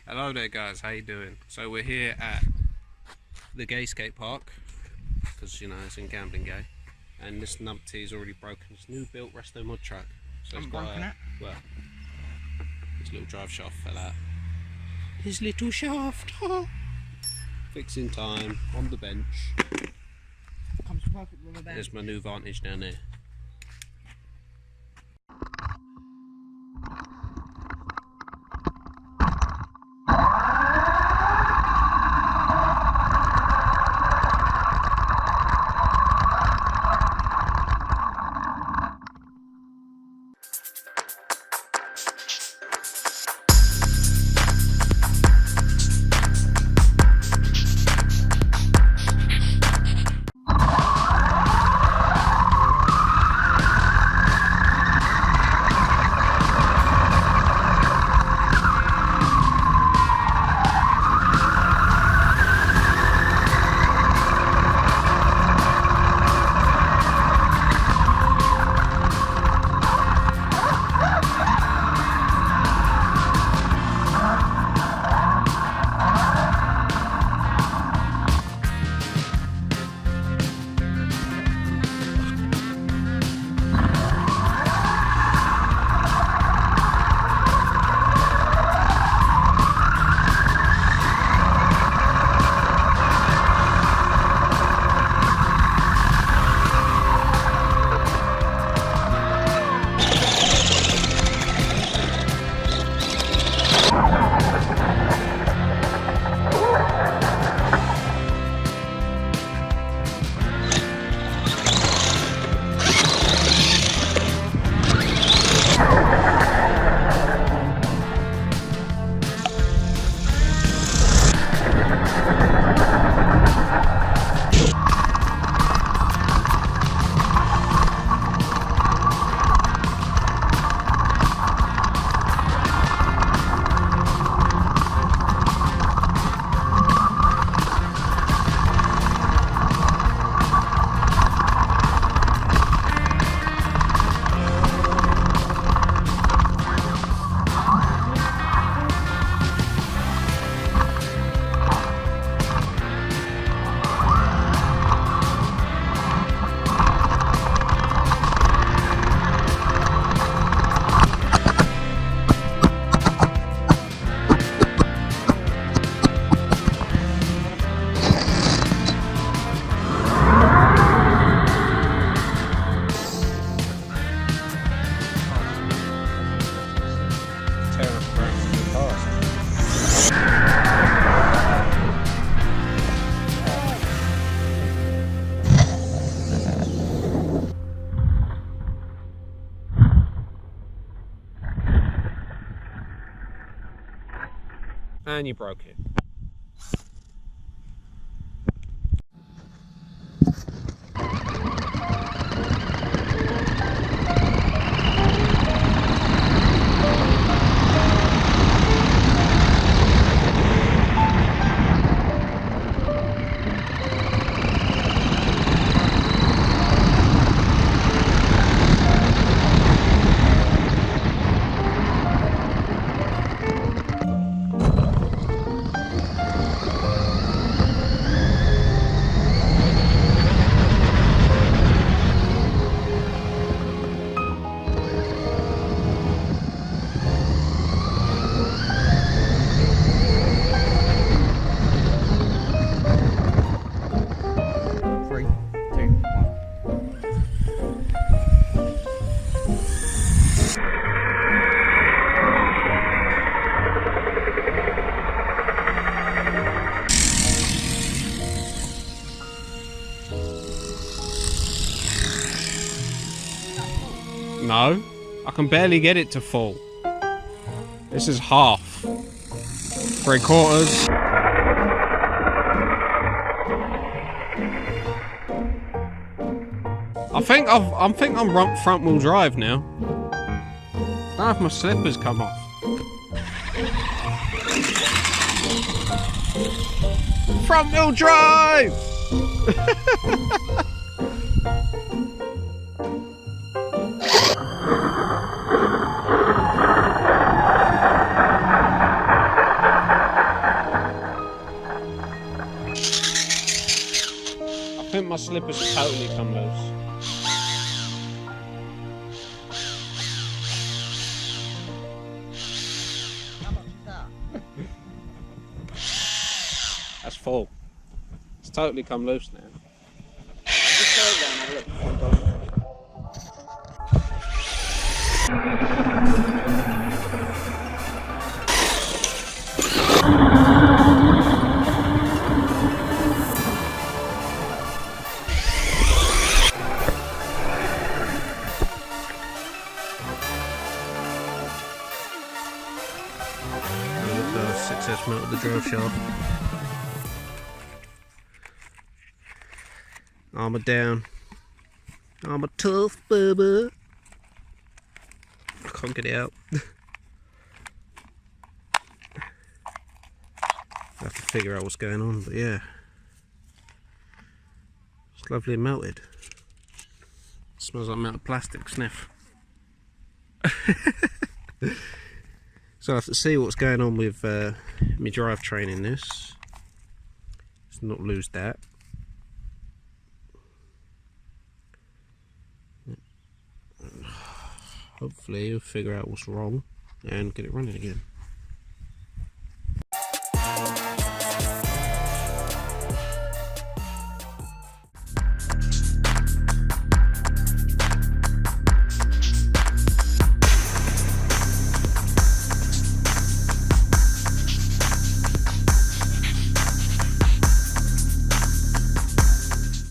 Hello there guys, how you doing? So we're here at the gay skate park, because you know it's in Gambling Gay, and this numpty is already broken. It's new built Resto-Mod truck. So it's got well, his little drive shaft fell out. His little shaft! Fixing time, on the bench. Comes perfect with a bench. There's my new Vantage down there. And you broke it. No, I can barely get it to full. This is half. 3/4. I think I'm front wheel drive now. I don't know if my slippers come off. Front wheel drive! my slippers totally come loose. How much is that? That's full. It's totally come loose now. Just go down and have a look before you go in. Success melted the drive shaft. Armour down. Armour tough, baby. I can't get it out. I have to figure out what's going on, but yeah. It's lovely and melted. Smells like melted plastic, sniff. So I have to see what's going on with my drivetrain in this. Let's not lose that. Hopefully we'll figure out what's wrong and get it running again.